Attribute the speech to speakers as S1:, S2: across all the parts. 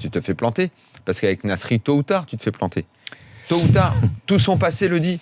S1: tu te fais planter. Parce qu'avec Nasri, tôt ou tard, tu te fais planter. Tôt ou tard, tout son passé le dit.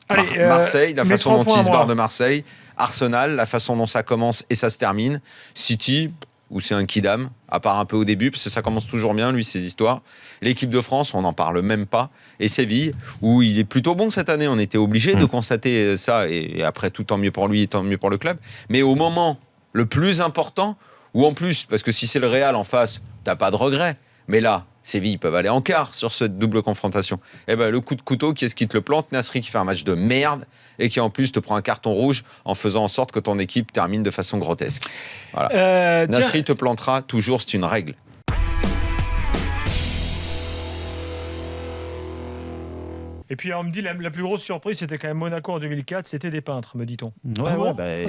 S2: Allez,
S1: Marseille, la façon dont
S2: points
S1: il
S2: à
S1: se
S2: moi.
S1: barre de Marseille. Arsenal, la façon dont ça commence et ça se termine. City, où c'est un kidam, à part un peu au début, parce que ça commence toujours bien, lui, ses histoires. L'équipe de France, on n'en parle même pas. Et Séville, où il est plutôt bon cette année. On était obligé de constater ça. Et après, tout tant mieux pour lui, tant mieux pour le club. Mais au moment le plus important, ou en plus, parce que si c'est le Real en face, t'as pas de regret. Mais là, Séville, ils peuvent aller en quart sur cette double confrontation. Et ben, le coup de couteau, qui est-ce qui te le plante? Nasri qui fait un match de merde et qui en plus te prend un carton rouge en faisant en sorte que ton équipe termine de façon grotesque. Voilà. Nasri te plantera toujours, c'est une règle.
S2: Et puis on me dit la plus grosse surprise, c'était quand même Monaco en 2004, c'était des peintres, me dit-on.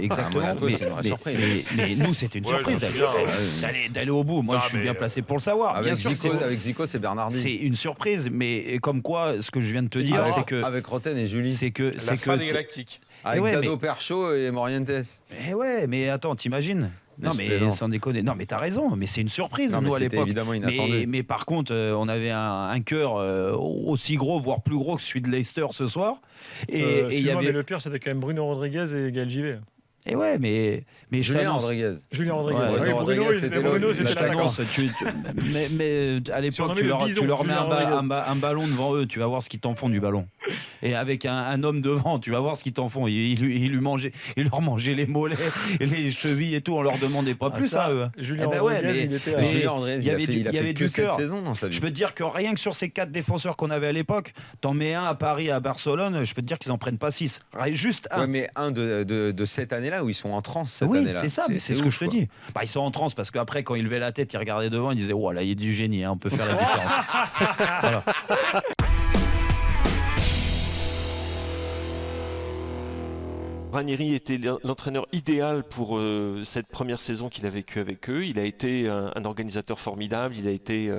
S3: Exactement.
S1: Monaco, c'est une vraie surprise.
S3: Mais nous, c'était une surprise d'aller au bout. Moi, je suis bien placé pour le savoir.
S1: Avec
S3: Bien sûr,
S1: avec Zico, c'est Bernardi.
S3: c'est une surprise, mais comme quoi, ce que je viens de te dire, c'est que
S1: Avec Roten et Julie.
S3: c'est que
S4: La fin des Galactiques.
S1: Avec
S3: ouais,
S1: Dado
S3: mais-
S1: Percho et Morientes.
S3: Eh ouais, mais attends, t'imagines? Non,
S1: je
S3: mais
S1: plaisante.
S3: sans déconner. Non, mais t'as raison, mais c'est une surprise,
S1: Non, mais
S3: nous, à
S1: c'était
S3: l'époque.
S1: évidemment inattendu.
S3: Mais par contre, on avait un cœur aussi gros, voire plus gros que celui de Leicester ce soir. Et il y avait.
S2: Mais le pire, c'était quand même Bruno Rodriguez et Gaël Givet.
S3: Et ouais, mais je
S1: Julien
S3: t'annonce-
S1: Rodriguez.
S2: Julien Rodriguez.
S3: Ouais,
S2: Oui,
S1: Bruno
S2: Bruno,
S1: Rodriguez, c'était
S2: Bruno,
S1: le-
S2: c'était
S3: Je
S2: l'attaquant.
S3: t'annonce, mais à l'époque,
S2: Surnommé
S3: tu
S2: le
S3: leur
S2: bison,
S3: mets
S2: Julien Rodriguez.
S3: un ballon devant eux, tu vas voir ce qu'ils t'en font du ballon. Et avec un homme devant, tu vas voir ce qu'ils t'en font. Il leur mangeait les mollets, et les chevilles et tout, on leur demandait pas plus
S2: ça,
S3: à eux.
S2: Julien
S3: Eh ben ouais,
S2: Rodriguez,
S3: mais-
S2: il était
S3: mais-
S1: Julien Rodriguez,
S3: il y avait
S1: il a
S3: du-
S1: fait
S3: du
S1: que cette
S3: cœur.
S1: saison dans sa vie.
S3: Je peux te dire que rien que sur ces 4 défenseurs qu'on avait à l'époque, t'en mets un à Paris, à Barcelone, je peux te dire qu'ils en prennent pas 6. Juste un.
S1: Ouais, mais un de cette année-là où ils sont en transe cette
S3: Oui,
S1: année-là.
S3: c'est ça, mais c'est ce que
S1: ouf,
S3: je te
S1: quoi.
S3: dis. Bah, ils sont en transe parce qu'après, quand ils levaient la tête, ils regardaient devant, ils disaient oh, là, il y a du génie, hein, on peut faire la différence. Voilà.
S4: Ranieri était l'entraîneur idéal pour cette première saison qu'il a vécue avec eux. Il a été un organisateur formidable, il a été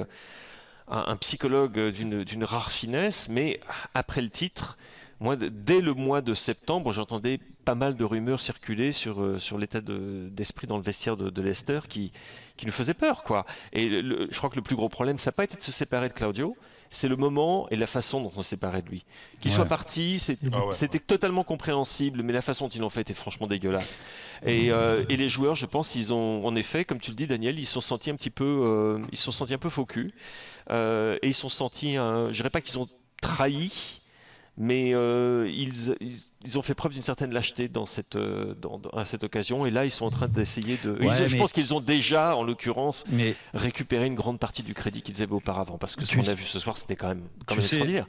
S4: un psychologue d'une rare finesse, mais après le titre, moi, dès le mois de septembre, j'entendais pas mal de rumeurs circuler sur l'état d'esprit dans le vestiaire de Leicester qui nous faisait peur, quoi. Et je crois que le plus gros problème, ça n'a pas été de se séparer de Claudio, c'est le moment et la façon dont on s'est séparé de lui. Qu'il soit parti, c'était totalement compréhensible, mais la façon dont ils l'ont fait était franchement dégueulasse. Et les joueurs, je pense, ils ont, en effet, comme tu le dis, Daniel, ils se sont sentis un petit peu, faux cul. Et ils se sont sentis, je dirais pas qu'ils ont trahi, mais ils ont fait preuve d'une certaine lâcheté à cette occasion, et là ils sont en train d'essayer de... je pense qu'ils ont déjà, en l'occurrence, récupéré une grande partie du crédit qu'ils avaient auparavant, parce que ce qu'on a vu ce soir, c'était quand même extraordinaire.